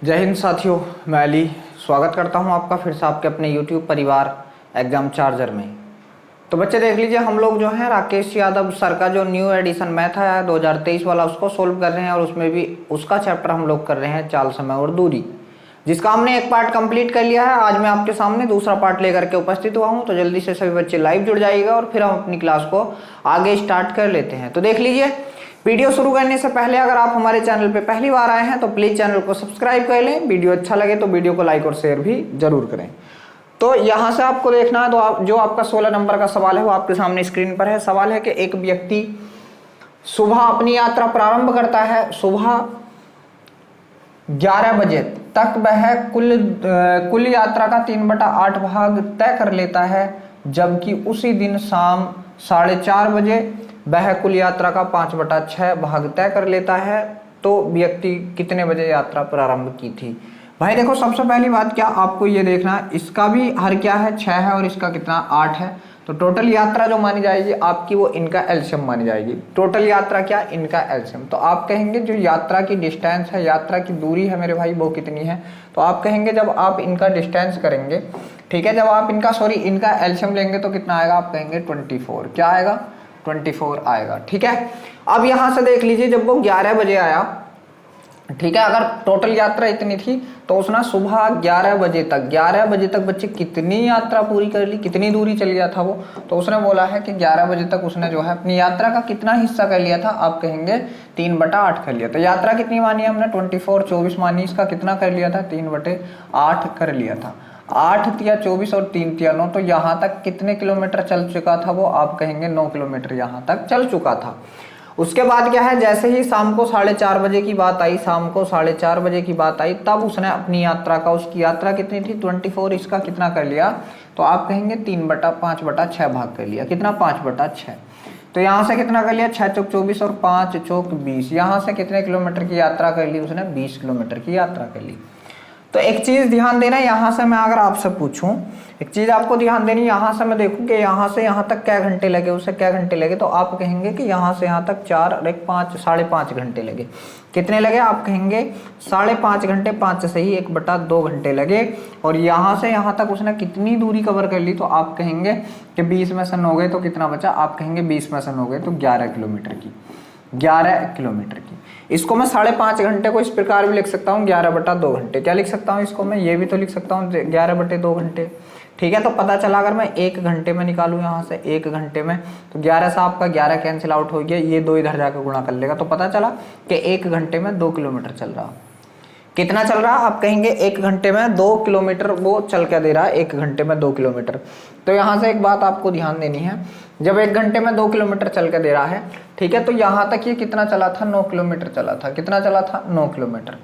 जय हिंद साथियों, मैं अली स्वागत करता हूं आपका फिर से आपके अपने YouTube परिवार एग्जाम चार्जर में। तो बच्चे देख लीजिए, हम लोग जो है राकेश यादव सर का जो न्यू एडिशन मैथ है 2023 वाला उसको सोल्व कर रहे हैं और उसमें भी उसका चैप्टर हम लोग कर रहे हैं चाल, समय और दूरी, जिसका हमने एक पार्ट कंप्लीट कर लिया है। आज मैं आपके सामने दूसरा पार्ट लेकर के उपस्थित हुआ हूँ, तो जल्दी से सभी बच्चे लाइव जुड़ जाइएगा और फिर हम अपनी क्लास को आगे स्टार्ट कर लेते हैं। तो देख लीजिए, वीडियो शुरू करने से पहले अगर आप हमारे चैनल पे पहली बार आए हैं तो प्लीज चैनल को सब्सक्राइब कर लें। वीडियो अच्छा लगे तो वीडियो को लाइक और शेयर भी जरूर करें। तो यहाँ से आपको देखना है, तो जो आपका 16 नंबर का सवाल है वो आपके सामने स्क्रीन पर है। सवाल है कि एक व्यक्ति सुबह अपनी यात्रा प्रारंभ करता है। सुबह 11 बजे तक वह कुल यात्रा का 3/8 भाग तय कर लेता है, जबकि उसी दिन शाम 4:30 बजे वह कुल यात्रा का 5/6 भाग तय कर लेता है। तो व्यक्ति कितने बजे यात्रा प्रारंभ की थी? भाई देखो, सबसे पहली बात क्या आपको ये देखना है, इसका भी हर क्या है 6 है और इसका कितना 8 है। तो टोटल यात्रा जो मानी जाएगी आपकी वो इनका एलसीएम मानी जाएगी। टोटल यात्रा क्या? इनका एलसीएम। तो आप कहेंगे जो यात्रा की डिस्टेंस है, यात्रा की दूरी है मेरे भाई, वो कितनी है? तो आप कहेंगे जब आप इनका डिस्टेंस करेंगे, ठीक है, जब आप इनका एलसीएम लेंगे तो कितना आएगा? आप कहेंगे 24। क्या आएगा? 24 आएगा। ठीक है, अब यहां से देख लीजिए, जब वो 11 बजे आया, ठीक है, अगर टोटल यात्रा इतनी थी तो उसने सुबह 11 बजे तक बच्चे कितनी यात्रा पूरी कर ली, कितनी दूरी चल गया था वो? तो उसने बोला है कि 11 बजे तक उसने जो है अपनी यात्रा का कितना हिस्सा कर लिया था? आप कहेंगे 3/8 कर लिया। तो यात्रा कितनी मानी है हमने? 24 मानी। इसका कितना कर लिया था? 3/8 कर लिया था। 8 तिया 24 और 3 तिया 9, तो यहाँ तक कितने किलोमीटर चल चुका था वो? आप कहेंगे 9 किलोमीटर यहाँ तक चल चुका था। उसके बाद क्या है, जैसे ही शाम को 4:30 बजे की बात आई, तब उसने अपनी यात्रा का, उसकी यात्रा कितनी थी? 24। इसका कितना कर लिया? तो आप कहेंगे 5/6 भाग कर लिया। कितना? 5/6। तो यहाँ से कितना कर लिया? 6 चौक 24 और 5 चौक 20। यहाँ से कितने किलोमीटर की यात्रा कर ली उसने? 20 किलोमीटर की यात्रा कर ली। तो एक चीज ध्यान देना, यहाँ से मैं अगर आपसे पूछूं, एक चीज आपको ध्यान देनी, यहाँ से मैं देखूं कि यहाँ से यहाँ तक क्या घंटे लगे, उसे क्या घंटे लगे, तो आप कहेंगे कि यहाँ से यहाँ तक 4 और 1 5 5.5 घंटे लगे। कितने लगे? आप कहेंगे 5.5 घंटे, 5 से ही 1/2 घंटे लगे। और यहाँ से यहाँ तक उसने कितनी दूरी कवर कर ली? तो आप कहेंगे कि 20 में से 9 गए तो कितना बचा? आप कहेंगे 20 में से 9 गए तो 11 किलोमीटर की। 11 किलोमीटर की। इसको मैं 5.5 घंटे को इस प्रकार भी लिख सकता हूँ 11/2 घंटे। क्या लिख सकता हूँ इसको मैं? ये भी तो लिख सकता हूँ 11/2 घंटे। ठीक है, तो पता चला अगर मैं 1 घंटे में निकालूं, यहाँ से 1 घंटे में, तो 11 से आपका 11 कैंसिल आउट हो गया, ये 2 इधर जाकर गुणा कर लेगा, तो पता चला कि 1 घंटे में 2 किलोमीटर चल रहा। कितना चल रहा? आप कहेंगे 1 घंटे में 2 किलोमीटर वो चल के दे रहा है, 1 घंटे में 2 किलोमीटर। तो यहाँ से एक बात आपको ध्यान देनी है, जब 1 घंटे में 2 किलोमीटर चल के दे रहा है, ठीक है, तो यहाँ तक ये कितना चला था? 9 किलोमीटर चला था। कितना चला था? 9 किलोमीटर।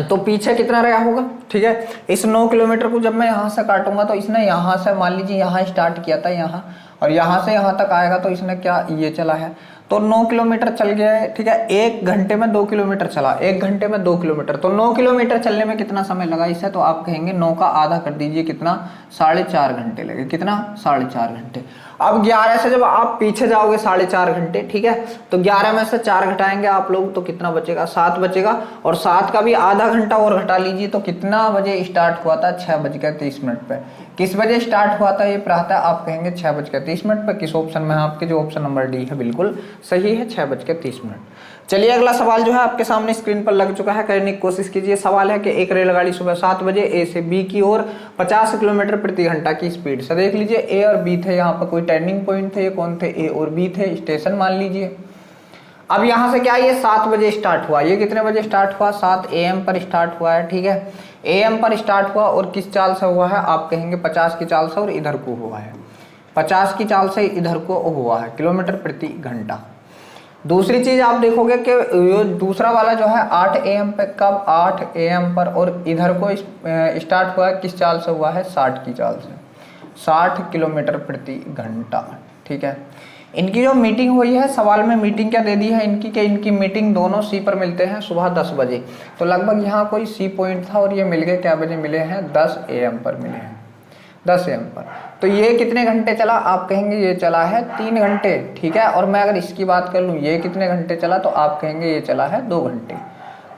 तो पीछे कितना रहा होगा? ठीक है, इस 9 किलोमीटर को जब मैं यहाँ से काटूंगा तो इसने यहाँ से, मान लीजिए यहाँ स्टार्ट किया था यहाँ, और यहाँ से यहाँ तक आएगा तो इसने क्या ये चला है, तो 9 किलोमीटर चल गया है। ठीक है, 1 घंटे में 2 किलोमीटर चला, 1 घंटे में 2 किलोमीटर, तो 9 किलोमीटर चलने में कितना समय लगा इसे? तो आप कहेंगे 9 का आधा कर दीजिए, कितना? 4.5 घंटे लगे। कितना? 4.5 घंटे। अब 11 से जब आप पीछे जाओगे 4.5 घंटे, ठीक है, तो 11 में से 4 घटाएंगे आप लोग तो कितना बचेगा? 7 बचेगा। और 7 का भी आधा घंटा और घटा लीजिए, तो कितना बजे स्टार्ट हुआ था? 6:30 पे। किस बजे स्टार्ट हुआ था ये प्रातः? आप कहेंगे 6:30 पे। किस ऑप्शन में है आपके? जो ऑप्शन नंबर डी है बिल्कुल सही है, 6:30। चलिए अगला सवाल जो है आपके सामने स्क्रीन पर लग चुका है, करने की कोशिश कीजिए। सवाल है कि एक रेलगाड़ी सुबह 7 बजे ए से बी की ओर 50 किलोमीटर प्रति घंटा की स्पीड से, देख लीजिए ए और बी थे, यहाँ पर कोई टर्निंग पॉइंट थे, ये कौन थे? ए और बी थे, स्टेशन मान लीजिए। अब यहाँ से क्या, ये 7 बजे स्टार्ट हुआ, ये कितने बजे स्टार्ट हुआ? 7 AM पर स्टार्ट हुआ है। ठीक है, AM पर स्टार्ट हुआ और किस चाल से हुआ है? आप कहेंगे 50 की चाल से, और इधर को हुआ है 50 की चाल से, इधर को हुआ है किलोमीटर प्रति घंटा। दूसरी चीज आप देखोगे कि दूसरा वाला जो है 8 AM पे, कब? 8 AM पर, और इधर को स्टार्ट हुआ है किस चाल से हुआ है? 60 की चाल से, 60 किलोमीटर प्रति घंटा। ठीक है, इनकी जो मीटिंग हुई है, सवाल में मीटिंग क्या दे दी है इनकी, कि इनकी मीटिंग दोनों सी पर मिलते हैं सुबह 10 बजे। तो लगभग यहाँ कोई सी पॉइंट था और ये मिल गए क्या बजे मिले हैं? 10 AM पर मिले हैं, 10 AM पर। तो ये कितने घंटे चला? आप कहेंगे ये चला है 3 घंटे। ठीक है, और मैं अगर इसकी बात कर लूँ, ये कितने घंटे चला? तो आप कहेंगे ये चला है 2 घंटे।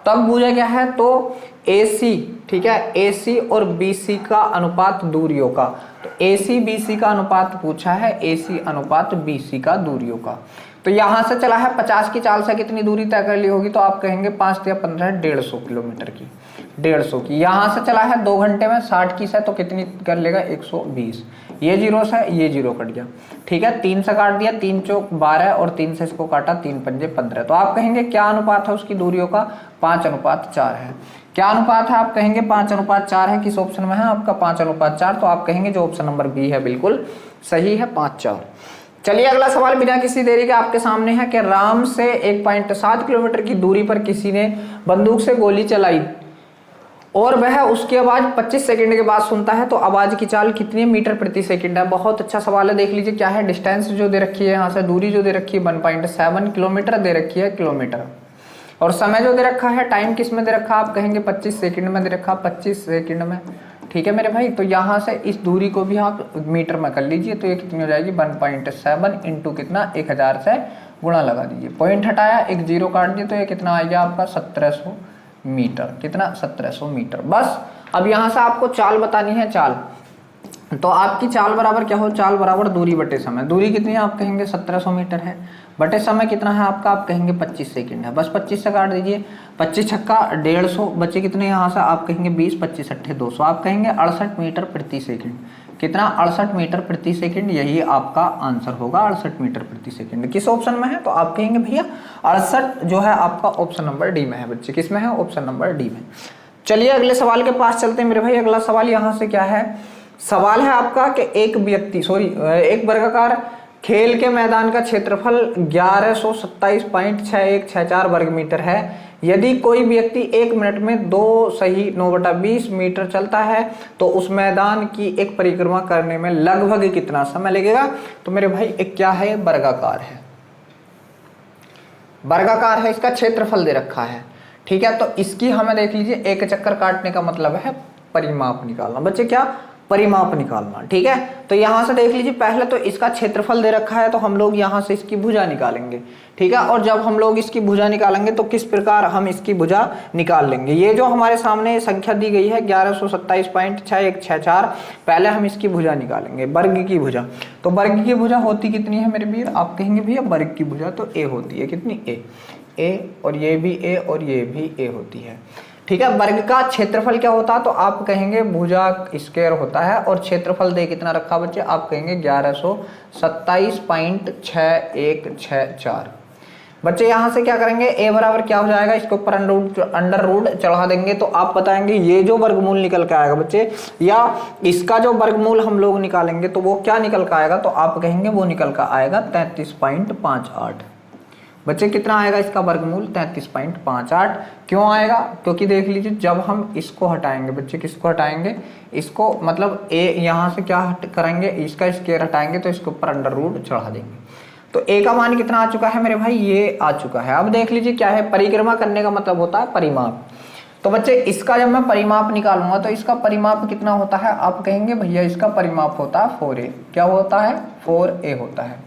तब पूछा क्या है, तो AC, ठीक है, AC और BC का अनुपात दूरियों का। तो AC BC का अनुपात पूछा है, AC अनुपात BC का दूरियों का। तो यहां से चला है 50 की चाल से कितनी दूरी तय कर ली होगी, तो आप कहेंगे 5 या 15 150 किलोमीटर की, 150 की। यहां से चला है 2 घंटे में 60 की से, तो कितनी कर लेगा 120। ये जीरो से ये जीरो कट गया, ठीक है, 3 से काट दिया, 3 चौक 12 और 3 से इसको काटा, 3 पंजे 15। तो आप कहेंगे क्या अनुपात है उसकी दूरियों का, 5:4 है। क्या अनुपात है, आप कहेंगे 5:4 है। किस ऑप्शन में है आपका 5:4, तो आप कहेंगे जो ऑप्शन नंबर बी है बिल्कुल सही है, 5:4। चलिए अगला सवाल बिना किसी देरी के आपके सामने है कि राम से 1.7 किलोमीटर की दूरी पर किसी ने बंदूक से गोली चलाई और वह उसकी आवाज 25 सेकंड के बाद सुनता है, तो आवाज की चाल कितने मीटर प्रति सेकंड है। बहुत अच्छा सवाल है, देख लीजिए क्या है। डिस्टेंस जो दे रखी है, यहाँ से दूरी जो दे रखी है 1.7 किलोमीटर दे रखी है, किलोमीटर। और समय जो दे रखा है, टाइम किस में दे रखा, आप कहेंगे 25 सेकंड में दे रखा, 25 सेकंड में, ठीक है मेरे भाई। तो यहाँ से इस दूरी को भी आप मीटर में कर लीजिए, तो ये कितनी हो जाएगी 1.7 इंटू कितना 1000 से गुणा लगा दीजिए। पॉइंट हटाया, एक जीरो काट दिए, तो ये कितना आ गया आपका 1700 मीटर। कितना 1700 मीटर। बस अब यहाँ से आपको चाल बतानी है, चाल। तो आपकी चाल बराबर क्या हो, चाल बराबर दूरी बटे समय। दूरी कितनी है, आप कहेंगे 1700 मीटर है, बटे समय कितना है आपका, आप कहेंगे 25 सेकंड है। बस 25 से काट दीजिए, 25 छक्का 150, बच्चे कितने यहाँ से, आप कहेंगे 20, 25 अट्ठे 200, आप कहेंगे 68 मीटर प्रति सेकंड। कितना 68 मीटर प्रति सेकंड, यही आपका आंसर होगा, 68 मीटर प्रति सेकंड। किस ऑप्शन में है, तो आप कहेंगे भैया 68 जो है आपका ऑप्शन नंबर डी में है। बच्चे किस में है, ऑप्शन नंबर डी में। चलिए अगले सवाल के पास चलते हैं मेरे भाई। अगला सवाल यहाँ से क्या है, सवाल है आपका कि एक वर्गाकार खेल के मैदान का क्षेत्रफल 1127.6164 वर्ग मीटर है। यदि कोई व्यक्ति 1 मिनट में 2 मीटर चलता है, तो उस मैदान की एक परिक्रमा करने में लगभग कितना समय लगेगा। तो मेरे भाई एक क्या है, वर्गाकार है, वर्गाकार है, इसका क्षेत्रफल दे रखा है, ठीक है। तो इसकी हमें देख लीजिए, एक चक्कर काटने का मतलब है परिमाप निकालना। बच्चे क्या, परिमाप निकालना, ठीक है। तो यहां से देख लीजिए, पहले तो इसका क्षेत्रफल दे रखा है, तो हम लोग यहां से इसकी भुजा निकालेंगे, ठीक है। और जब हम लोग इसकी भुजा निकालेंगे तो किस प्रकार हम इसकी भुजा निकाल लेंगे। ये जो हमारे सामने संख्या दी गई है 1127.6164, पहले हम इसकी भुजा निकालेंगे, वर्ग की भुजा। तो वर्ग की भुजा होती कितनी है मेरे वीर, आप कहेंगे भैया वर्ग की भुजा तो ए होती है, कितनी ए, और ये भी ए और ये भी ए होती है, ठीक है। वर्ग का क्षेत्रफल क्या होता है, तो आप कहेंगे भुजा स्क्वायर होता है, और क्षेत्रफल दे कितना रखा बच्चे, आप कहेंगे 1127.6164। बच्चे यहाँ से क्या करेंगे, ए बराबर क्या हो जाएगा, इसके ऊपर अंडर रूट चढ़ा देंगे, तो आप बताएंगे ये जो वर्गमूल निकल के आएगा बच्चे, या इसका जो वर्गमूल हम लोग निकालेंगे तो वो क्या निकल के आएगा, तो आप कहेंगे वो निकल का आएगा 33.58। बच्चे कितना आएगा इसका वर्गमूल, 33.58। क्यों आएगा, क्योंकि देख लीजिए जब हम इसको हटाएंगे बच्चे, किसको हटाएंगे, इसको मतलब ए यहाँ से क्या करेंगे, इसका स्क्वायर हटाएंगे, तो इसके ऊपर अंडर रूट चढ़ा देंगे। तो ए का मान कितना आ चुका है मेरे भाई, ये आ चुका है। अब देख लीजिए क्या है, परिक्रमा करने का मतलब होता है परिमाप। तो बच्चे इसका जब मैं परिमाप निकालूंगा, तो इसका परिमाप कितना होता है, आप कहेंगे भैया इसका परिमाप होता है 4a। क्या होता है, 4a होता है।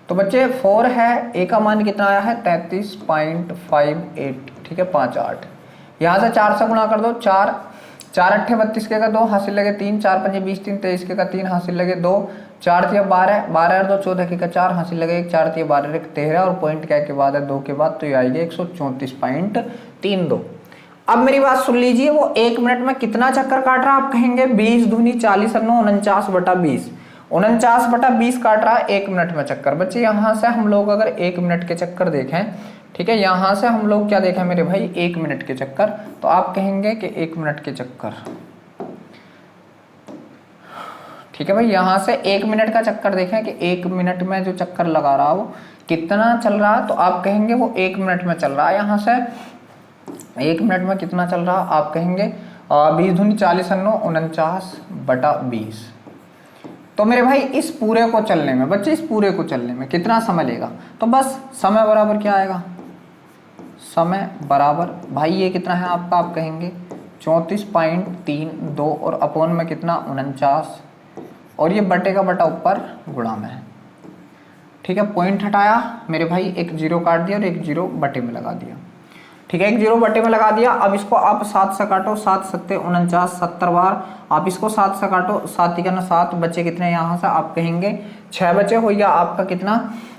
तो बच्चे 4 है, ए का मान कितना आया है 33.58, ठीक है 58। यहाँ से 4 से गुणा कर दो, 4 अट्ठे 32 के का 2 हासिल लगे 3, 4 पंजे 20, 3 23 के का 3 हासिल लगे 2, 4 तिया 12, 12 और 2 14 के का 4 हासिल लगे 1, 4 तिया 12 13, और पॉइंट क्या के बाद है 2 के बाद, तो ये आएगी 134.32। अब मेरी बात सुन लीजिए, वो 1 मिनट में कितना चक्कर काट रहा है, आप कहेंगे 20 दूनी 40 और 9 49/20, 49/20 काट रहा है 1 मिनट में चक्कर। बच्चे यहाँ से हम लोग अगर 1 मिनट के चक्कर देखें, ठीक है, यहाँ से हम लोग क्या देखें मेरे भाई 1 मिनट के चक्कर, तो आप कहेंगे कि 1 मिनट के चक्कर, ठीक है भाई। यहाँ से 1 मिनट का चक्कर देखें कि 1 मिनट में जो चक्कर लगा रहा हो कितना चल रहा है, तो आप कहेंगे वो 1 मिनट में चल रहा है। यहाँ से 1 मिनट में कितना चल रहा है, आप कहेंगे 20 दूनी 40 और 9 49/20। तो मेरे भाई इस पूरे को चलने में बच्चे, इस पूरे को चलने में कितना समय लेगा, तो बस समय बराबर क्या आएगा, समय बराबर भाई ये कितना है आपका, आप कहेंगे 34.32 और अपोन में कितना 49, और ये बटे का बटा ऊपर गुणा में है, ठीक है। पॉइंट हटाया मेरे भाई, एक जीरो काट दिया और एक जीरो बटे में लगा दिया। ठीक है, एक जीरो बटे में लगा दिया। अब इसको आप 7 से काटो, 7 सत्ते 49, 70 बार आप इसको 7 से काटो, 7 तिगुना 7, बचे कितने यहाँ से आप कहेंगे 6 बचे, हो गया आपका कितना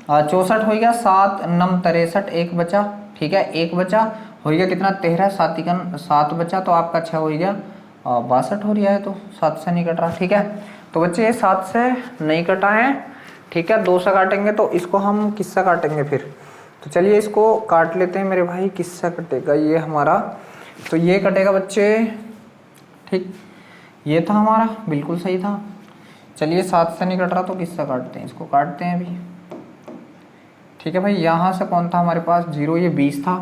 64 हो गया, 7 9 63 एक बचा, ठीक है, एक बचा, हो गया कितना 13, 7 तिगुना 7 बचा, तो आपका 6 हो गया 62 हो रहा है, तो 7 से नहीं कट रहा। ठीक है, तो बच्चे ये 7 से नहीं कटा है, ठीक है, 2 से काटेंगे, तो इसको हम किससे काटेंगे फिर, तो चलिए इसको काट लेते हैं मेरे भाई। किससे कटेगा ये हमारा, तो ये कटेगा बच्चे, ठीक, ये था हमारा, बिल्कुल सही था। चलिए 7 से नहीं कट रहा तो किससे काटते हैं, इसको काटते हैं अभी। ठीक है भाई, यहाँ से कौन था हमारे पास 0, ये 20 था।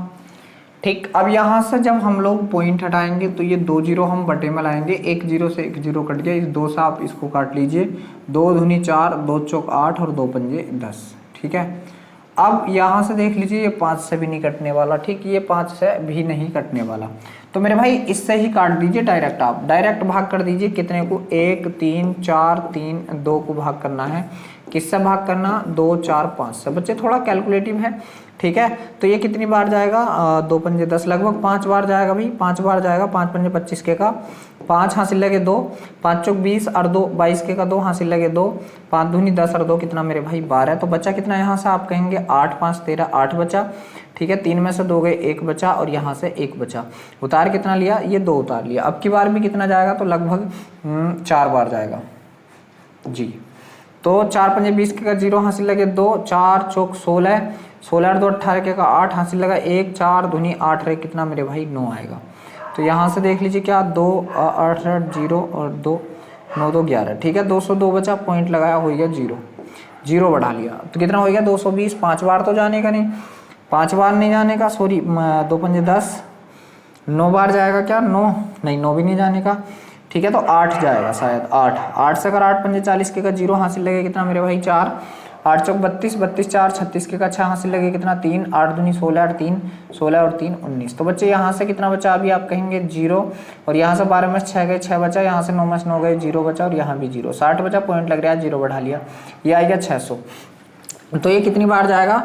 ठीक, अब यहाँ से जब हम लोग पॉइंट हटाएंगे तो ये 2 जीरो हम बटे में लाएंगे, 1 जीरो से 1 जीरो कट गया, इस 2 से आप इसको काट लीजिए, 2 दूनी 4, 2 चौक 8 और 2 पंजे 10। ठीक है, अब यहाँ से देख लीजिए ये 5 से भी नहीं कटने वाला, ठीक, ये 5 से भी नहीं कटने वाला, तो मेरे भाई इससे ही काट दीजिए डायरेक्ट, आप डायरेक्ट भाग कर दीजिए, कितने को 1 3 4 3 2 को भाग करना है, किससे भाग करना 2 4 5 से। बच्चे थोड़ा कैलकुलेटिव है, ठीक है, तो ये कितनी बार जाएगा 2 पंजे 10, लगभग 5 बार जाएगा भाई, 5 बार जाएगा, 5 पंजे 25 के का 5 हासिल लगे 2, 5 चौक 20 और 2 22 के का 2 हासिल लगे 2, 5 दूनी 10 और 2 कितना मेरे भाई 12, तो बच्चा कितना यहाँ से आप कहेंगे 8 5 13 8 बचा। ठीक है, 3 में से 2 गए 1 बचा और यहाँ से 1 बचा, उतार कितना लिया, ये 2 उतार लिया। अब की बार भी कितना जाएगा, तो लगभग 4 बार जाएगा जी, तो 4 पंजे 20 के का 0 हासिल लगे 2, 4 चौक 16, 16 और 2 18 के का 8 हासिल लगा 1, 4 दूनी 8 रहे कितना मेरे भाई 9 आएगा। तो यहाँ से देख लीजिए क्या 2 8 8 0 और 2 9 2 11, ठीक है, 202 बचा, पॉइंट लगाया, हो गया 0, 0 बढ़ा लिया, तो कितना हो गया 220। 5 बार तो जाने का नहीं, 5 बार नहीं जाने का, सॉरी 2 पंजे 10, 9 बार जाएगा क्या 9 नहीं, 9 भी नहीं जाने का, ठीक है, तो 8 जाएगा शायद, 8 से अगर 8 पंजे 40 के का 0 हासिल लगे कितना मेरे भाई 4, 8 चौक 32, 32 4 36 के का 6 हासिल लगे कितना 3, 8 दूनी 16 और 3 16 और 3 19, तो बच्चे यहाँ से कितना बचा, अभी आप कहेंगे 0, और यहाँ से 12 में 6 गए 6 बचा, यहाँ से 9 में 9 गए 0 बचा, और यहाँ भी 0, 60 बचा, पॉइंट लग रहा है 0 बढ़ा लिया, ये आएगा 600। तो ये कितनी बार जाएगा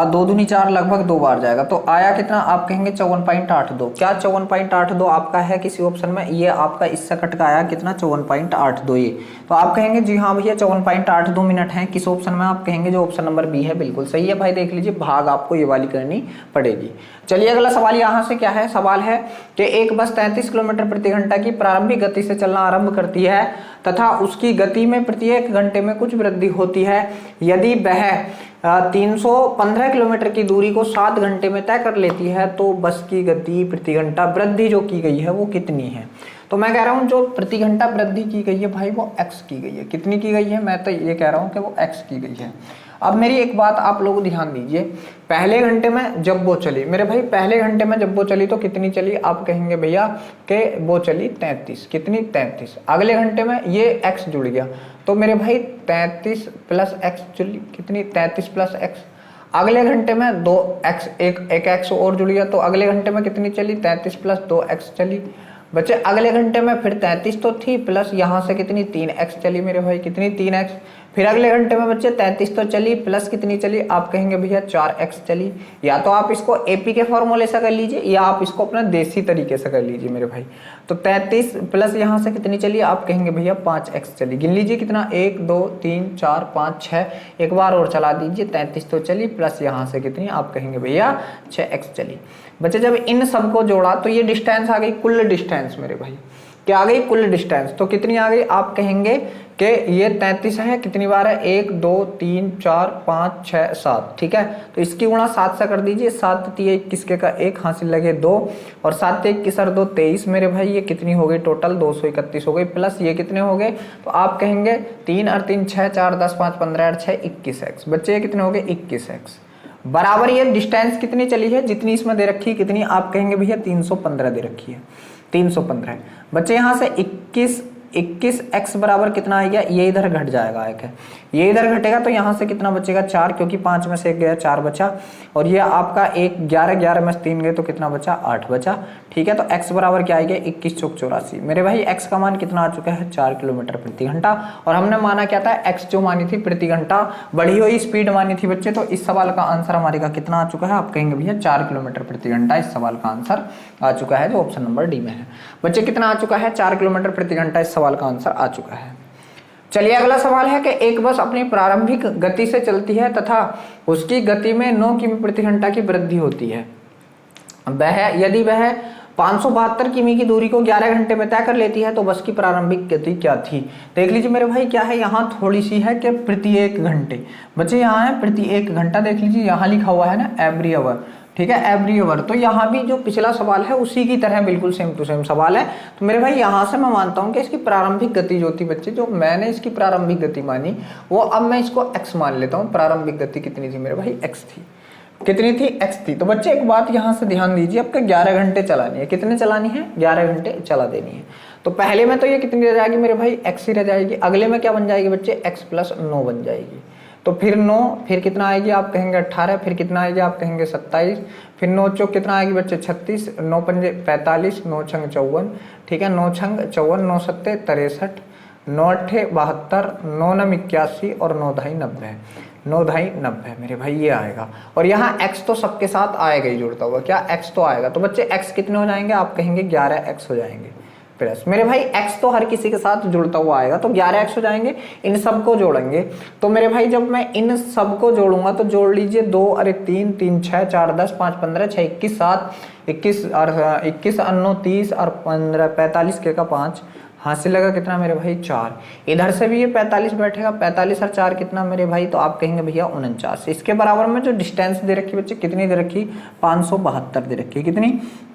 2 दूनी 4, लगभग 2 बार जाएगा, तो आया कितना आप कहेंगे 54.82। क्या 54.82 आपका है किसी ऑप्शन में, ये आपका इससे कट का आया कितना 54.82 ये, तो आप कहेंगे जी हाँ भैया 54.82 मिनट है, किस ऑप्शन में, आप कहेंगे जो ऑप्शन नंबर बी है, बिल्कुल सही है भाई। देख लीजिए भाग आपको ये वाली करनी पड़ेगी। चलिए अगला सवाल यहाँ से क्या है, सवाल है कि एक बस 33 किलोमीटर प्रति घंटा की प्रारंभिक गति से चलना आरंभ करती है तथा उसकी गति में प्रत्येक घंटे में कुछ वृद्धि होती है, यदि वह 315 किलोमीटर की दूरी को 7 घंटे में तय कर लेती है तो बस की गति प्रति घंटा वृद्धि जो की गई है वो कितनी है। तो मैं कह रहा हूं जो प्रति घंटा वृद्धि की गई है भाई वो x की गई है, कितनी की गई है, मैं तो ये कह रहा हूं कि वो x की गई है। अब मेरी एक बात आप लोग ध्यान दीजिए, पहले घंटे में जब वो चली मेरे भाई, पहले घंटे में जब वो चली तो कितनी चली, आप कहेंगे भैया कि वो चली 33, कितनी 33। अगले घंटे में ये x जुड़ गया तो मेरे भाई 33 प्लस x चली कितनी 33 प्लस x। अगले घंटे में 2x एक x और जुड़ गया तो अगले घंटे में कितनी चली 33 प्लस 2x चली। बच्चे अगले घंटे में फिर 33 तो थी प्लस यहाँ से कितनी 3x चली मेरे भाई, कितनी 3x। फिर अगले घंटे में बच्चे 33 तो चली प्लस कितनी चली, आप कहेंगे भैया 4x चली। या तो आप इसको एपी के फॉर्मूले से कर लीजिए या आप इसको अपने देसी तरीके से कर लीजिए मेरे भाई। तो 33 प्लस यहाँ से कितनी चली, आप कहेंगे भैया 5x चली। गिन लीजिए कितना 1 2 3 4 5 6, एक बार और चला दीजिए, 33 तो चली प्लस यहाँ से कितनी, आप कहेंगे भैया 6x चली। बच्चे जब इन सबको जोड़ा तो ये डिस्टेंस आ गई, कुल डिस्टेंस मेरे भाई, क्या आ गई कुल डिस्टेंस। तो कितनी आ गई, आप कहेंगे कि ये 33 है, कितनी बार है 1 2 3 4 5 6 7, ठीक है। तो इसकी गुणा 7 से कर दीजिए, 7 3 21 के का 1 हासिल लगे 2 और 7 21 और 2 23 मेरे भाई, ये कितनी हो गई टोटल 231 हो गई, प्लस ये कितने हो गए, तो आप कहेंगे 3 और 3 6 4 10 5 15 और 6 21x। बच्चे ये कितने हो गए 21x बराबर। ये डिस्टेंस कितनी चली है, जितनी इसमें दे रखी है कितनी, आप कहेंगे भैया 315 दे रखी है, 315। बच्चे यहाँ से 21 21x बराबर कितना आ गया, ये इधर घट जाएगा एक है, ये इधर घटेगा तो यहाँ से कितना बचेगा 4, क्योंकि 5 में से 1 गया 4 बचा, और ये आपका 1 11 में से 3 गए तो कितना बचा 8 बचा। ठीक है, तो x बराबर क्या आएगा 21 चौक 84। मेरे भाई x का मान कितना आ चुका है 4 किलोमीटर प्रति घंटा, और हमने माना क्या था x जो मानी थी प्रति घंटा बढ़ी हुई स्पीड मानी थी बच्चे। तो इस सवाल का आंसर हमारे का कितना आ चुका है, आप कहेंगे भैया 4 किलोमीटर प्रति घंटा इस सवाल का आंसर आ चुका है, जो ऑप्शन नंबर डी में है। बच्चे कितना आ चुका है 4 किलोमीटर प्रति घंटा इस सवाल का आंसर आ चुका है। चलिए अगला सवाल है कि एक बस अपनी प्रारंभिक गति से चलती है तथा उसकी गति में 9 किमी प्रति घंटा की वृद्धि होती है। यदि वह 572 किमी की दूरी को 11 घंटे में तय कर लेती है तो बस की प्रारंभिक गति क्या थी। देख लीजिए मेरे भाई क्या है, यहाँ थोड़ी सी है कि प्रति 1 घंटे, बच्चे यहाँ है प्रति 1 घंटा। देख लीजिए यहाँ लिखा हुआ है ना एवरी आवर, ठीक है एवरी आवर। तो यहाँ भी जो पिछला सवाल है उसी की तरह बिल्कुल सेम टू सेम सवाल है। तो मेरे भाई यहाँ से मैं मानता हूँ कि इसकी प्रारंभिक गति जो थी बच्चे, जो मैंने इसकी प्रारंभिक गति मानी वो अब मैं इसको x मान लेता हूँ। प्रारंभिक गति कितनी थी मेरे भाई x थी, कितनी थी x थी। तो बच्चे एक बात यहाँ से ध्यान दीजिए, आपके 11 घंटे चलानी है, कितने चलानी है 11 घंटे चला देनी है। तो पहले में तो ये कितनी रह जाएगी मेरे भाई x ही रह जाएगी, अगले में क्या बन जाएगी बच्चे x प्लस 9 बन जाएगी। तो फिर 9 फिर कितना आएगी आप कहेंगे 18, फिर कितना आएगी आप कहेंगे 27, फिर 9 चौक कितना आएगी बच्चे 36, 9 पंजे 45, 9 छंग 54, ठीक है 9 छंग 54, 9 सत्ते 63, 9 अट्ठे 72, 9 नम 81 और 9 ढाई 90, 9 ढाई 90 मेरे भाई ये आएगा। और यहाँ x तो सबके साथ आएगा ही जुड़ता हुआ, क्या x तो आएगा। तो बच्चे x कितने हो जाएंगे आप कहेंगे 11x हो जाएंगे प्लस, मेरे भाई x तो हर किसी के साथ जुड़ता हुआ आएगा तो 11x हो जाएंगे। इन सबको जोड़ेंगे तो मेरे भाई जब मैं इन सबको जोड़ूंगा तो जोड़ लीजिए 2 अरे 3 3 6 4 10 5 15 6 21 7 21 और 21 अन्नो 30 और 15 45 के का 5 हासिल लगा कितना मेरे भाई 4। इधर से भी ये 45 बैठेगा, 45 और 4 कितना मेरे भाई, तो आप कहेंगे भैया 49। इसके बराबर में जो डिस्टेंस दे रखी बच्चे कितनी दे रखी 572 दे रखी, कितनी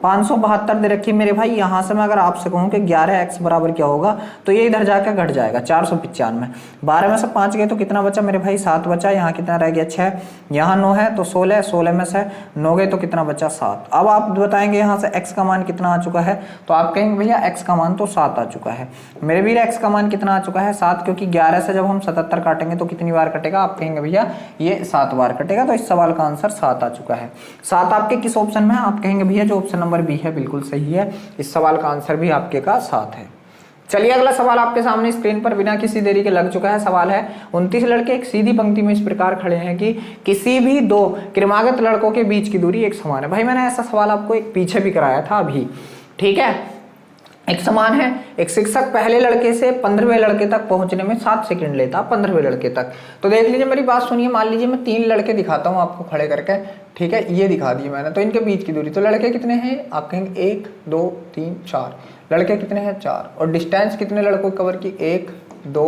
572 दे रखी मेरे भाई। यहाँ से मैं अगर आपसे कहूँ कि 11x बराबर क्या होगा तो ये इधर जाकर घट जाएगा 495। 12 में से 5 गए तो कितना बचा मेरे भाई 7 बचा, यहाँ कितना रह गया 6, यहाँ 9 है तो 16, 16 में से 9 गए तो कितना बचा 7। अब आप बताएंगे यहाँ से x का मान कितना आ चुका है, तो आप कहेंगे भैया x का मान तो 7 आ चुका है। मेरे भी x का मान कितना आ चुका है 7, क्योंकि 11 से जब हम 77 काटेंगे तो कितनी बार कटेगा आप कहेंगे भैया ये 7 बार कटेगा। तो इस सवाल का आंसर 7 आ चुका है। 7 आपके किस ऑप्शन में है, आप कहेंगे भैया जो ऑप्शन नंबर बी है बिल्कुल सही है, इस सवाल का आंसर भी आपके का 7 है। चलिए अगला सवाल आपके सामने स्क्रीन पर बिना किसी देरी के लग चुका है। सवाल है 29 लड़के एक सीधी पंक्ति में इस प्रकार खड़े हैं कि किसी भी 2 क्रमागत लड़कों के बीच की दूरी एक समान है। भाई मैंने ऐसा सवाल आपको एक पीछे भी कराया था अभी, ठीक है एक समान है। एक शिक्षक पहले लड़के से 15वें लड़के तक पहुंचने में 7 सेकंड लेता 15वें लड़के तक। तो देख लीजिए मेरी बात सुनिए, मान लीजिए मैं 3 लड़के दिखाता हूं आपको खड़े करके, ठीक है ये दिखा दिए मैंने। तो इनके बीच की दूरी, तो लड़के कितने हैं आप कहेंगे 1 2 3 4, लड़के कितने हैं 4, और डिस्टेंस कितने लड़कों कवर की 1 2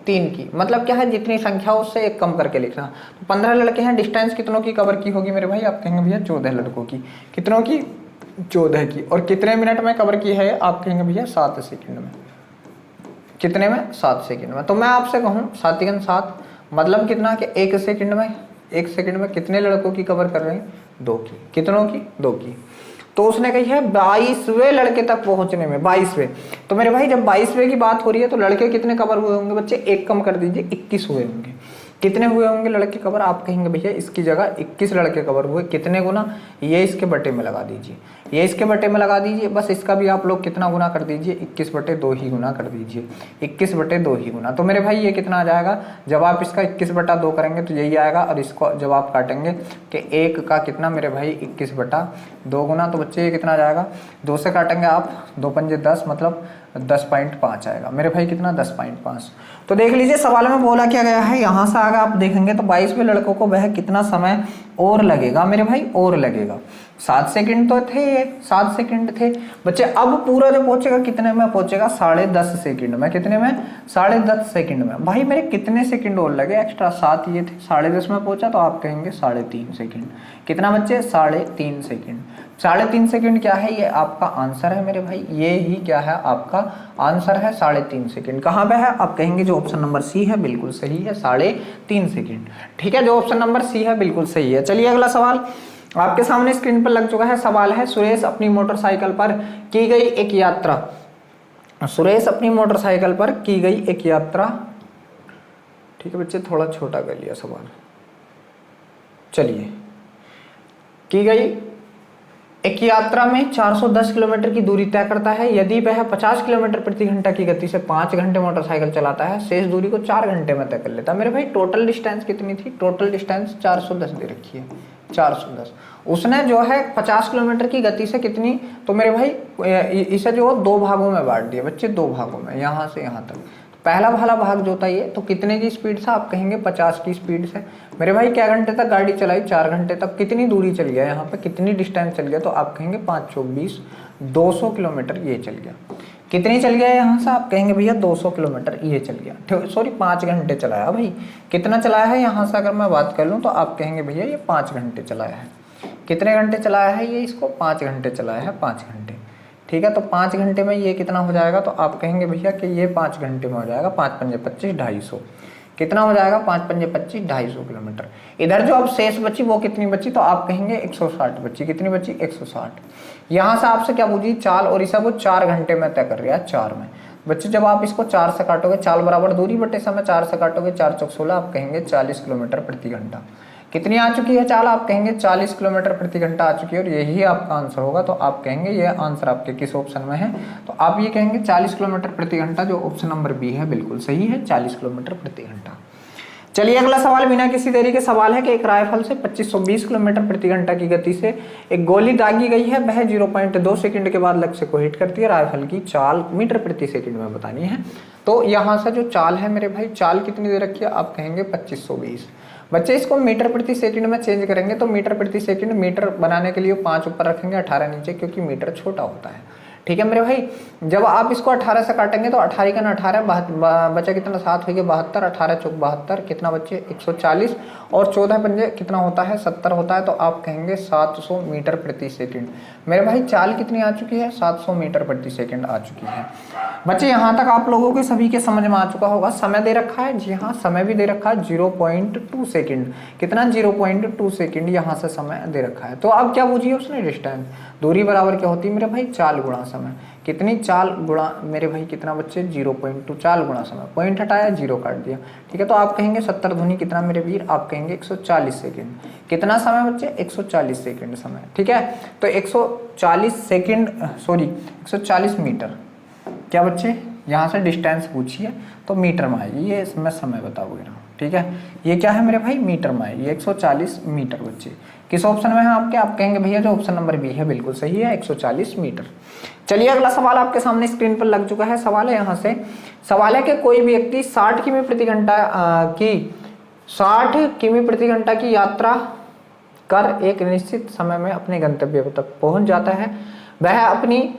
3 की, मतलब क्या है जितनी संख्या उससे 1 कम करके लिखना। तो 15 लड़के हैं, डिस्टेंस कितनों की कवर की होगी मेरे भाई, आप कहेंगे भैया 14 लड़कों की, कितनों की 14 की। और कितने मिनट में कवर की है आप कहेंगे भैया 7 सेकंड में, कितने में 7 सेकंड में। तो मैं आपसे कहूँ 7 × 7 मतलब कितना कि 1 सेकंड में, 1 सेकंड में कितने लड़कों की कवर कर रहे हैं 2 की, कितनों की 2 की। तो उसने कही है 22वें लड़के तक पहुंचने में, 22वें। तो मेरे भाई जब 22वें की बात हो रही है तो लड़के कितने कवर हुए होंगे बच्चे, 1 कम कर दीजिए 21 हुए होंगे। कितने हुए होंगे लड़के कवर, आप कहेंगे भैया इसकी जगह 21 लड़के कवर हुए, कितने गुना, ये इसके बटे में लगा दीजिए, ये इसके बटे में लगा दीजिए, बस इसका भी आप लोग कितना गुना कर दीजिए 21/2 ही गुना कर दीजिए, 21/2 ही गुना। तो मेरे भाई ये कितना आ जाएगा, जब आप इसका 21/2 करेंगे तो यही आएगा, और इसको जब आप काटेंगे कि 1 का कितना मेरे भाई 21/2 गुना, तो बच्चे ये कितना आ जाएगा, 2 से काटेंगे आप 2 पंजे 10 मतलब 10.5 आएगा मेरे भाई, कितना 10.5। तो देख लीजिए सवाल में बोला क्या गया है, यहाँ से आगे आप देखेंगे तो 22वें लड़कों को वह कितना समय और लगेगा मेरे भाई, और लगेगा 7 सेकंड तो थे, 7 सेकंड थे बच्चे। अब पूरा जो पहुंचेगा कितने में पहुंचेगा 10.5 सेकंड में, कितने में 10.5 सेकंड में। भाई मेरे कितने सेकंड और लगे एक्स्ट्रा, 7 ये थे, 10.5 में पहुंचा तो आप कहेंगे 3.5 सेकंड। कितना बच्चे 3.5 सेकंड। 3.5 सेकंड क्या है, ये आपका आंसर है मेरे भाई, ये ही क्या है आपका आंसर है 3.5 सेकंड। कहाँ पे है, आप कहेंगे जो ऑप्शन नंबर सी है बिल्कुल सही है, 3.5 सेकंड। ठीक है, जो ऑप्शन नंबर सी है बिल्कुल सही है। चलिए अगला सवाल आपके सामने स्क्रीन पर लग चुका है। सवाल है सुरेश अपनी मोटरसाइकिल पर की गई एक यात्रा सुरेश अपनी मोटरसाइकिल पर की गई एक यात्रा, ठीक है बच्चे थोड़ा छोटा कर लिया सवाल, चलिए, की गई एक यात्रा में 410 किलोमीटर की दूरी तय करता है। यदि वह 50 किलोमीटर प्रति घंटा की गति से 5 घंटे मोटरसाइकिल चलाता है, शेष दूरी को 4 घंटे में तय कर लेता है। मेरे भाई टोटल डिस्टेंस कितनी थी? टोटल डिस्टेंस 410 दे रखी है, 410। उसने जो है 50 किलोमीटर की गति से कितनी, तो मेरे भाई इसे जो 2 भागों में बांट दिया बच्चे, 2 भागों में, यहाँ से यहाँ तक। पहला वाला भाग जो था ये, तो कितने की स्पीड से? आप कहेंगे 50 की स्पीड से। मेरे भाई क्या घंटे तक गाड़ी चलाई? 4 घंटे तक। कितनी दूरी चल गया यहाँ पे, कितनी डिस्टेंस चल गया? तो आप कहेंगे 5 चौक 20, 200 किलोमीटर ये चल गया। कितनी चल गया यहाँ से? आप कहेंगे भैया 200 किलोमीटर ये चल गया। सॉरी 5 घंटे चलाया भाई। कितना चलाया है यहाँ से अगर मैं बात कर लूँ तो आप कहेंगे भैया ये 5 घंटे चलाया है। कितने घंटे चलाया है ये? इसको 5 घंटे चलाया है, 5 घंटे। ठीक है, तो 5 घंटे में ये कितना हो जाएगा? तो आप कहेंगे भैया कि ये 5 घंटे में हो जाएगा 5 पंजे 25, 250। कितना हो जाएगा? 5 पंजे 25, 250 किलोमीटर। इधर जो अब शेष बची वो कितनी बची? तो आप कहेंगे 160 बची। कितनी बची? 160। यहाँ से आपसे क्या पूछी? चाल, और इसे वो 4 घंटे में तय कर रहा है, 4 में। बच्चे जब आप इसको 4 से काटोगे, चाल बराबर दूरी बटे समय, 4 से काटोगे 4 चौक 16, आप कहेंगे 40 किलोमीटर प्रति घंटा। कितनी आ चुकी है चाल? आप कहेंगे 40 किलोमीटर प्रति घंटा आ चुकी है, और यही आपका आंसर होगा। तो आप कहेंगे ये आंसर आपके किस ऑप्शन में है? तो आप ये कहेंगे 40 किलोमीटर प्रति घंटा, जो ऑप्शन नंबर बी है बिल्कुल सही है, 40 किलोमीटर प्रति घंटा। चलिए अगला सवाल बिना किसी देरी के सवाल है कि एक राइफल से 2520 किलोमीटर प्रति घंटा की गति से एक गोली दागी गई है। वह 0.2 सेकंड के बाद लक्ष्य को हिट करती है। राइफल की चाल मीटर प्रति सेकंड में बतानी है। तो यहाँ से जो चाल है मेरे भाई, चाल कितनी दे रखी है? आप कहेंगे 2520। बच्चे इसको मीटर प्रति सेकंड में चेंज करेंगे तो मीटर प्रति सेकंड, मीटर बनाने के लिए 5 ऊपर रखेंगे, 18 नीचे, क्योंकि मीटर छोटा होता है। ठीक है मेरे भाई, जब आप इसको 18 से काटेंगे तो 18 का 18 बचा कितना? 7 हो गया 72, 18 चौक 72, कितना बच्चे? 140, और 14 पंजे कितना होता है? 70 होता है। तो आप कहेंगे 700 मीटर प्रति सेकंड। मेरे भाई चाल कितनी आ चुकी है? 700 मीटर प्रति सेकंड आ चुकी है। बच्चे यहाँ तक आप लोगों के सभी के समझ में आ चुका होगा। समय दे रखा है, जी हाँ समय भी दे रखा है 0.2 सेकंड। कितना? 0.2 सेकंड यहाँ से समय दे रखा है। तो अब क्या पूछिए उसने? डिस्टेंस, दूरी बराबर क्या होती है मेरे भाई? चाल गुणा समय। कितनी? चाल गुणा मेरे भाई कितना बच्चे? 0.2, चाल गुणा समय। पॉइंट हटाया, 0 काट दिया। ठीक है, तो आप कहेंगे 70 दूनी कितना मेरे वीर? आप कहेंगे 140 सेकंड। कितना समय बच्चे? 140 सेकंड समय। ठीक है, तो 140 सेकंड, सॉरी 140 मीटर। क्या बच्चे? यहाँ से डिस्टेंस पूछिए तो मीटर में आएगी, ये इसमें समय बताओगे ना। ठीक है, ये क्या है मेरे भाई? मीटर में आएगी, 140 मीटर। बच्चे किस ऑप्शन में है आपके? आप कहेंगे भैया जो ऑप्शन नंबर बी है बिल्कुल सही है, 140 मीटर। चलिए अगला सवाल आपके सामने स्क्रीन पर लग चुका है। सवाल है यहाँ से, सवाल है कि कोई व्यक्ति 60 किमी प्रति घंटा की 60 किमी प्रति घंटा की यात्रा कर एक निश्चित समय में अपने गंतव्य तक पहुंच जाता है। वह अपनी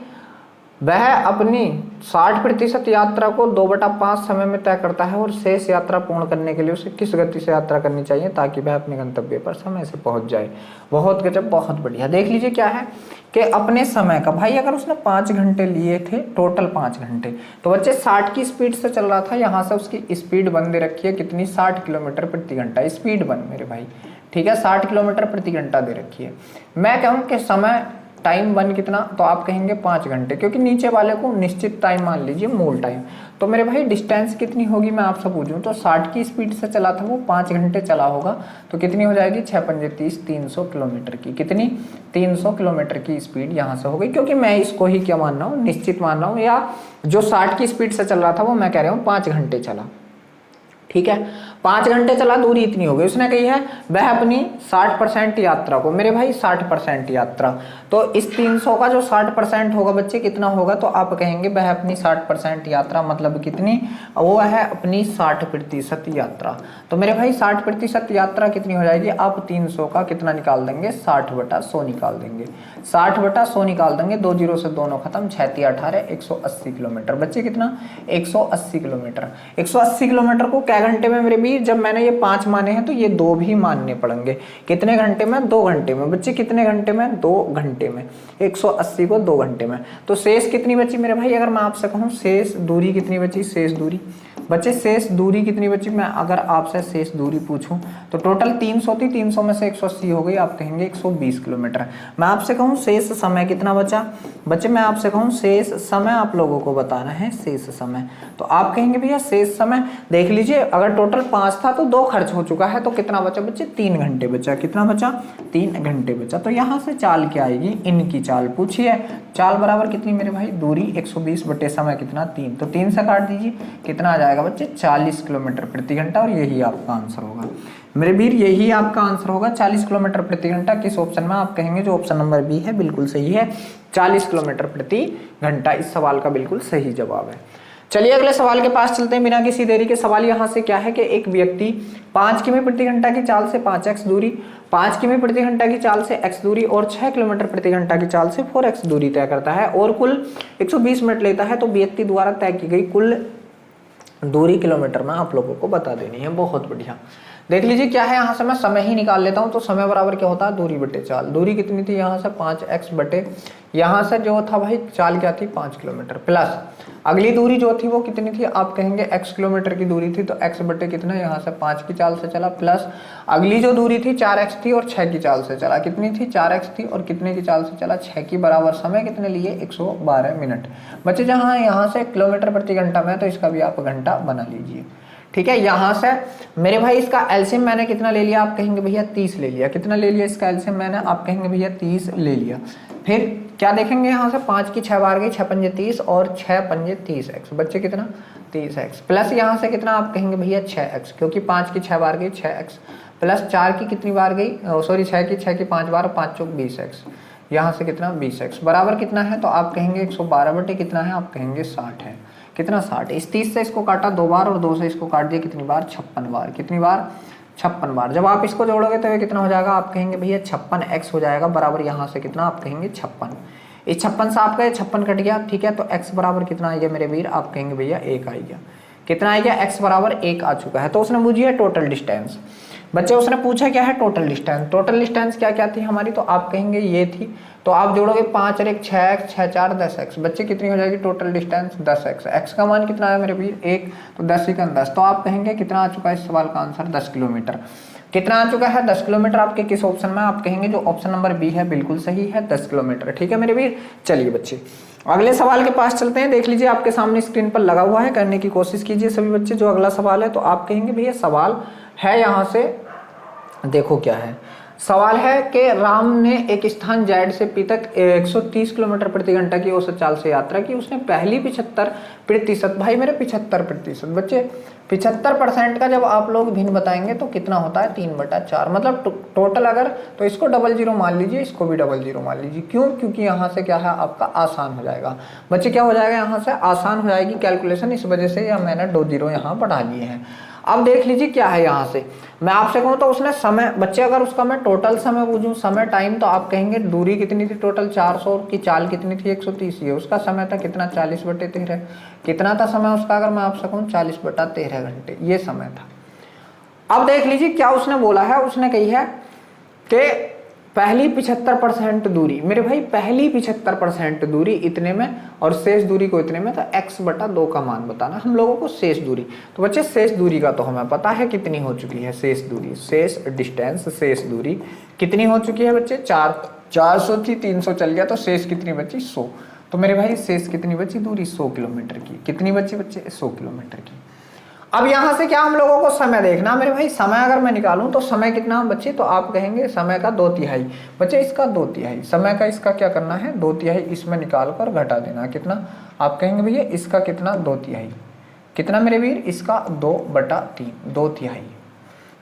60% यात्रा को 2/5 समय में तय करता है, और शेष यात्रा पूर्ण करने के लिए उसे किस गति से यात्रा करनी चाहिए ताकि वह अपने गंतव्य पर समय से पहुंच जाए। बहुत गजब, बहुत बढ़िया। देख लीजिए क्या है कि अपने समय का, भाई अगर उसने 5 घंटे लिए थे, टोटल 5 घंटे, तो बच्चे 60 की स्पीड से चल रहा था। यहाँ से उसकी स्पीड वन दे रखी है कितनी? 60 किलोमीटर प्रति घंटा स्पीड वन मेरे भाई। ठीक है, 60 किलोमीटर प्रति घंटा दे रखी है। मैं कहूँ कि समय टाइम वन कितना? तो आप कहेंगे 5 घंटे, क्योंकि नीचे वाले को निश्चित टाइम मान लीजिए, मूल टाइम। तो मेरे भाई डिस्टेंस कितनी होगी मैं आपसे पूछूं तो 60 की स्पीड से चला था वो, 5 घंटे चला होगा, तो कितनी हो जाएगी? 6 पंजे 30, 300 किलोमीटर की। कितनी? 300 किलोमीटर की स्पीड यहाँ से हो गई, क्योंकि मैं इसको ही क्या मान रहा हूँ? निश्चित मान रहा हूँ, या जो 60 की स्पीड से चल रहा था वो मैं कह रहा हूँ 5 घंटे चला। ठीक है, 5 घंटे चला, दूरी इतनी हो गई। उसने कही है वह अपनी 60% यात्रा को, मेरे भाई 60% यात्रा, तो इस 300 का जो 60% होगा बच्चे कितना होगा? तो आप कहेंगे वह अपनी 60% यात्रा, मतलब कितनी? वो है अपनी 60% यात्रा। तो मेरे भाई 60% यात्रा कितनी हो जाएगी? आप 300 का कितना निकाल देंगे? 60/100 निकाल देंगे। 60/100 निकाल देंगे, 2 0 से दोनों खत्म, 6 × 18 180 किलोमीटर। बच्चे कितना? 180 किलोमीटर। 180 किलोमीटर को क्या घंटे में मेरे भी? जब मैंने ये 5 माने हैं तो ये 2 भी मानने पड़ेंगे। कितने घंटे में? 2 घंटे में। बच्चे कितने घंटे में? 2 घंटे घंटे में, 180 को 2 घंटे में। तो शेष कितनी बची मेरे भाई, अगर मैं आपसे कहूँ शेष दूरी कितनी बची, शेष दूरी बच्चे शेष दूरी कितनी बची, मैं अगर आपसे शेष दूरी पूछूं तो टोटल 300 थी, 300 में से 180 हो गई, आप कहेंगे 120 किलोमीटर। मैं आपसे कहूं शेष समय कितना बचा बच्चे, मैं आपसे कहूं शेष समय आप लोगों को बताना है, शेष समय, तो आप कहेंगे भैया शेष समय देख लीजिए, अगर टोटल 5 था तो 2 खर्च हो चुका है, तो कितना बचा बच्चे, 3 घंटे बचा। कितना बचा, 3 घंटे बचा। तो यहाँ से चाल क्या आएगी, इनकी चाल पूछिए। चाल बराबर कितनी मेरे भाई, दूरी 120 बटे समय कितना 3, तो 3 से काट दीजिए, कितना आ जाएगा बच्चे, 40 किलोमीटर प्रति घंटा। और यही आपका आंसर होगा मेरे वीर, यही आपका आंसर होगा 40 किलोमीटर प्रति घंटा। किस ऑप्शन में, आप कहेंगे जो ऑप्शन नंबर बी है बिल्कुल सही है, 40 किलोमीटर प्रति घंटा इस सवाल का बिल्कुल सही जवाब है। चलिए अगले सवाल के पास चलते हैं बिना किसी देरी के। सवाल यहाँ से क्या है कि एक व्यक्ति 5 किमी प्रति घंटा की चाल से 5x दूरी, 5 किमी प्रति घंटा की चाल से x दूरी और 6 किलोमीटर प्रति घंटा की चाल से 4x दूरी तय करता है और कुल 120 मिनट लेता है। तो व्यक्ति द्वारा तय की गई कुल दूरी किलोमीटर में आप लोगों को बता देनी है। बहुत बढ़िया, देख लीजिए क्या है, यहाँ से मैं समय ही निकाल लेता हूँ। तो समय बराबर क्या होता है, दूरी बटे चाल। दूरी कितनी थी यहाँ से 5x बटे, यहाँ से जो था भाई चाल क्या थी 5 किलोमीटर, प्लस अगली दूरी जो थी वो कितनी थी, आप कहेंगे x किलोमीटर की दूरी थी, तो x बटे कितना, यहाँ से 5 की चाल से चला, प्लस अगली जो दूरी थी 4x थी और 6 की चाल से चला। कितनी थी, 4x थी और कितने की चाल से चला, 6 की, बराबर समय कितने लिए 112 मिनट। बच्चे जहाँ यहाँ से किलोमीटर प्रति घंटा में, तो इसका भी आप घंटा बना लीजिए। ठीक है, यहाँ से मेरे भाई इसका एलसीएम मैंने कितना ले लिया, आप कहेंगे भैया 30 ले लिया। कितना ले लिया इसका एलसीएम मैंने, आप कहेंगे भैया 30 ले लिया। फिर क्या देखेंगे, यहाँ से 5 की 6 बार गई, 6 पंजे 30 और 6 पंजे 30x, बच्चे कितना 30x, प्लस यहाँ से कितना, आप कहेंगे भैया 6x, क्योंकि 5 की 6 बार गई 6x, प्लस 4 की कितनी बार गई, सॉरी 6 की 5 बार, 5 चौक 20x, यहाँ से कितना 20x, बराबर कितना है, तो आप कहेंगे 112 बटे कितना है, आप कहेंगे 60 है। कितना 60, इस 30 से इसको काटा 2 बार और 2 से इसको काट दिया कितनी बार, 56 बार। कितनी बार, 56 बार। जब आप इसको जोड़ोगे तो ये कितना हो जाएगा, आप कहेंगे भैया 56x हो जाएगा, बराबर यहाँ से कितना, आप कहेंगे 56। इस 56 से आपका 56 कट गया, ठीक है, तो x बराबर कितना आ गया मेरे वीर, आप कहेंगे भैया 1 आ गया। कितना आ गया, x बराबर 1 आ चुका है। तो उसने पूछी टोटल डिस्टेंस, बच्चे उसने पूछा क्या है, टोटल डिस्टेंस। टोटल डिस्टेंस क्या क्या थी हमारी, तो आप कहेंगे ये थी, तो आप जोड़ोगे 5 और 1 6x, 6 4 10x, बच्चे कितनी हो जाएगी टोटल डिस्टेंस 10x। x का मान कितना है मेरे वीर 1, तो 10 × 10, तो आप कहेंगे कितना आ चुका है इस सवाल का आंसर, 10 किलोमीटर। कितना आ चुका है, 10 किलोमीटर। आपके किस ऑप्शन में, आप कहेंगे जो ऑप्शन नंबर बी है बिल्कुल सही है, 10 किलोमीटर। ठीक है मेरे वीर, चलिए बच्चे अगले सवाल के पास चलते हैं। देख लीजिए आपके सामने स्क्रीन पर लगा हुआ है, करने की कोशिश कीजिए सभी बच्चे। जो अगला सवाल है, तो आप कहेंगे भैया सवाल है यहाँ से, देखो क्या है सवाल है कि राम ने एक स्थान जेड से पी तक 130 किलोमीटर प्रति घंटा की औसत चाल से यात्रा की। उसने पहली 75%, भाई मेरे 75%, बच्चे 75% का जब आप लोग भिन्न बताएंगे तो कितना होता है 3/4, मतलब टोटल अगर, तो इसको 00 मान लीजिए, इसको भी 00 मान लीजिए। क्यों, क्योंकि यहाँ से क्या है आपका आसान हो जाएगा बच्चे, क्या हो जाएगा यहाँ से आसान हो जाएगी कैलकुलेशन, इस वजह से या मैंने 2 0 यहाँ बढ़ा लिए हैं। अब देख लीजिए क्या है यहाँ से, मैं आपसे कहूँ तो उसने समय, बच्चे अगर उसका मैं टोटल समय पूछूं, समय टाइम, तो आप कहेंगे दूरी कितनी थी टोटल 400 की, चाल कितनी थी 130 है, उसका समय था कितना 40/13। कितना था समय उसका, अगर मैं आपसे कहूँ 40/13 घंटे, ये समय था। अब देख लीजिए क्या उसने बोला है, उसने कही है कि पहली 75% दूरी, मेरे भाई पहली 75% दूरी इतने में और शेष दूरी को इतने में, तो x/2 का मान बताना हम लोगों को, शेष दूरी। तो बच्चे शेष दूरी का तो हमें पता है कितनी हो चुकी है, शेष दूरी, शेष डिस्टेंस, शेष दूरी कितनी हो चुकी है बच्चे, 400 थी, 300 चल गया, तो शेष कितनी बची 100। तो मेरे भाई शेष कितनी बची दूरी 100 किलोमीटर की। कितनी बची बच्चे 100 किलोमीटर की। अब यहाँ से क्या हम लोगों को समय देखना, मेरे भाई समय अगर मैं निकालूं तो समय कितना बच्चे, तो आप कहेंगे समय का 2/3 बच्चे, इसका 2/3 समय का, इसका क्या करना है 2/3 इसमें निकाल कर घटा देना। कितना, आप कहेंगे भैया इसका कितना 2/3, कितना मेरे वीर, इसका 2/3, 2/3।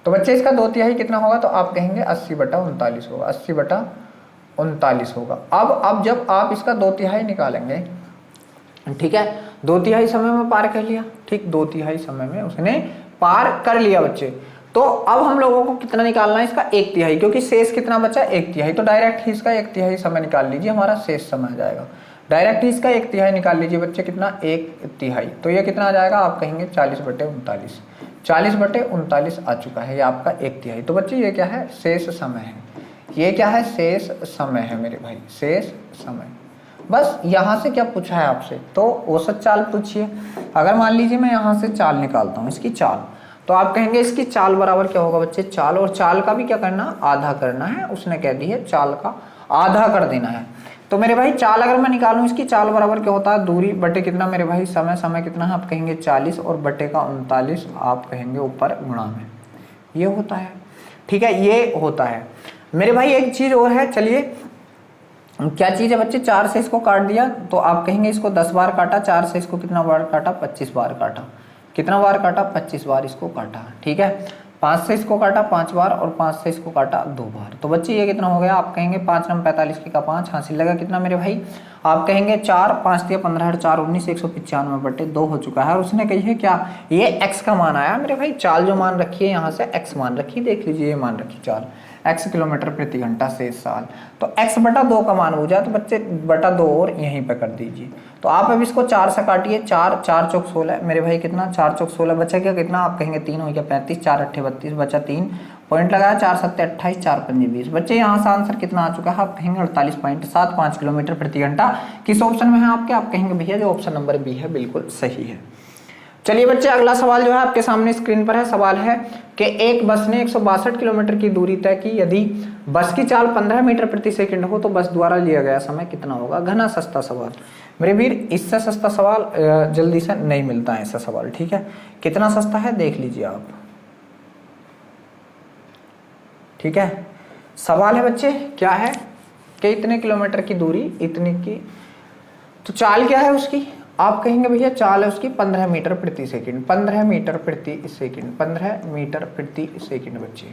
तो बच्चे इसका 2/3 कितना होगा, तो आप कहेंगे 80/39 होगा, 80/39 होगा। अब जब आप इसका 2/3 निकालेंगे, ठीक है, 2/3 समय में पार कर लिया, ठीक 2/3 समय में उसने पार कर लिया बच्चे। तो अब हम लोगों को कितना निकालना है, इसका 1/3, क्योंकि शेष कितना बचा 1/3, तो डायरेक्ट ही इसका 1/3 समय निकाल लीजिए, हमारा शेष समय आ जाएगा। डायरेक्ट ही इसका 1/3 निकाल लीजिए बच्चे, कितना 1/3, तो ये कितना आ जाएगा, आप कहेंगे 40/39, 40/39 आ चुका है ये आपका 1/3। तो बच्चे ये क्या है, शेष समय है, ये क्या है, शेष समय है मेरे भाई, शेष समय। बस यहाँ से क्या पूछा है आपसे, तो औसत चाल पूछिए। अगर मान लीजिए मैं यहाँ से चाल निकालता हूँ, इसकी चाल, तो आप कहेंगे इसकी चाल बराबर क्या होगा बच्चे, चाल, और चाल का भी क्या करना, आधा करना है। उसने कह दी है चाल का आधा कर देना है। तो मेरे भाई चाल अगर मैं निकालूं, इसकी चाल बराबर क्या होता है, दूरी बटे कितना मेरे भाई, समय, समय कितना है आप कहेंगे 40, और बटे का 39 आप कहेंगे ऊपर गुणा में, ये होता है। ठीक है, ये होता है मेरे भाई। एक चीज और है, चलिए क्या चीज है बच्चे, 4 से इसको काट दिया तो आप कहेंगे इसको 10 बार काटा, 4 से इसको कितना बार काटा, 25 बार काटा। कितना बार काटा, 25 बार इसको काटा। ठीक है, 5 से इसको काटा 5 बार, और 5 से इसको काटा 2 बार। तो बच्चे ये कितना हो गया, आप कहेंगे 5 नम 45 की का 5 हासिल लगा कितना मेरे भाई, आप कहेंगे 4, 5 दिया 15, 4 19, 195 बटे 2 हो चुका है। और उसने कही है क्या, ये x का मान आया मेरे भाई। चाल जो मान रखी है यहाँ से x मान रखी, देख लीजिए ये मान रखी चाल, x किलोमीटर प्रति घंटा से साल। तो x बटा 2 का मान हो जाए तो बच्चे बटा 2 और यहीं पे कर दीजिए। तो आप अब इसको 4 से काटिए, 4 4 चौक 16 मेरे भाई, कितना 4 चौक 16 बचा क्या, कितना आप कहेंगे 3 हो गया 35, 4 अट्ठे 32 बचा 3 पॉइंट लगाया, 4 सत्ते 28, 4 पंजे 20। बच्चे यहाँ से आंसर कितना आ चुका है, आप कहेंगे 48.75 किलोमीटर प्रति घंटा। किस ऑप्शन में है आपके, आप कहेंगे भैया जो ऑप्शन नंबर बी है बिल्कुल सही है। चलिए बच्चे अगला सवाल जो है आपके सामने स्क्रीन पर है। सवाल है कि एक बस ने 162 किलोमीटर की दूरी तय की, यदि बस की चाल 15 मीटर प्रति सेकंड हो तो बस द्वारा लिया गया समय कितना होगा। घना सस्ता सवाल मेरे वीर, इससे सस्ता सवाल जल्दी से नहीं मिलता है ऐसा सवाल। ठीक है, कितना सस्ता है देख लीजिए आप। ठीक है, सवाल है बच्चे क्या है कि इतने किलोमीटर की दूरी, इतने की, तो चाल क्या है उसकी, आप कहेंगे भैया चाल है उसकी 15 मीटर प्रति सेकंड, 15 मीटर प्रति सेकंड, 15 मीटर प्रति सेकंड बच्चे।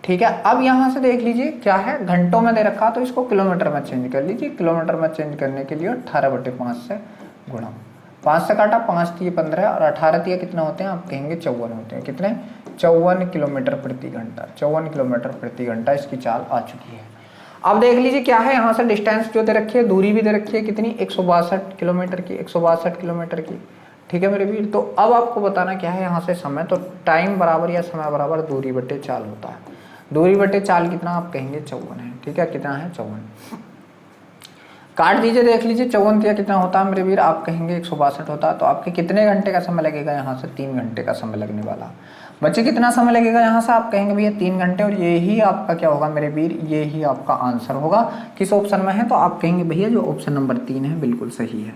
ठीक है, अब यहाँ से देख लीजिए क्या है, घंटों में दे रखा तो इसको किलोमीटर में चेंज कर लीजिए। किलोमीटर में चेंज करने के लिए 18/5 से गुणा, 5 से काटा, 5 दिए 15 और 18 दिए कितना होते हैं, आप कहेंगे 54 होते हैं। कितने, 54 किलोमीटर प्रति घंटा, 54 किलोमीटर प्रति घंटा इसकी चाल आ चुकी है। अब देख लीजिए क्या है, यहाँ से डिस्टेंस जो दे रखी है, दूरी भी दे रखी है कितनी, 162 किलोमीटर की, 162 किलोमीटर की। ठीक है मेरे वीर, तो अब आपको बताना क्या है यहाँ से समय, तो टाइम बराबर या समय बराबर दूरी बटे चाल होता है। दूरी बटे चाल कितना, आप कहेंगे 54 है। ठीक है, कितना है 54, काट दीजिए देख लीजिए, 54 दिया कितना होता है मेरे वीर, आप कहेंगे 162 होता है। तो आपके कितने घंटे का समय लगेगा, यहाँ से 3 घंटे का समय लगने वाला। बच्चे कितना समय लगेगा यहाँ से, आप कहेंगे भैया 3 घंटे, और ये ही आपका क्या होगा मेरे वीर, ये ही आपका आंसर होगा। किस ऑप्शन में है, तो आप कहेंगे भैया जो ऑप्शन नंबर 3 है बिल्कुल सही है।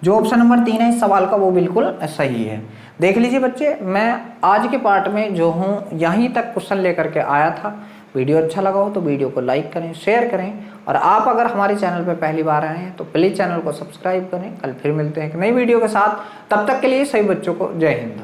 जो ऑप्शन नंबर 3 है इस सवाल का वो बिल्कुल सही है। देख लीजिए बच्चे, मैं आज के पार्ट में जो हूँ यहीं तक क्वेश्चन लेकर के आया था। वीडियो अच्छा लगा हो तो वीडियो को लाइक करें, शेयर करें, और आप अगर हमारे चैनल पर पहली बार आए हैं तो प्लीज़ चैनल को सब्सक्राइब करें। कल फिर मिलते हैं एक नई वीडियो के साथ, तब तक के लिए सभी बच्चों को जय हिंद।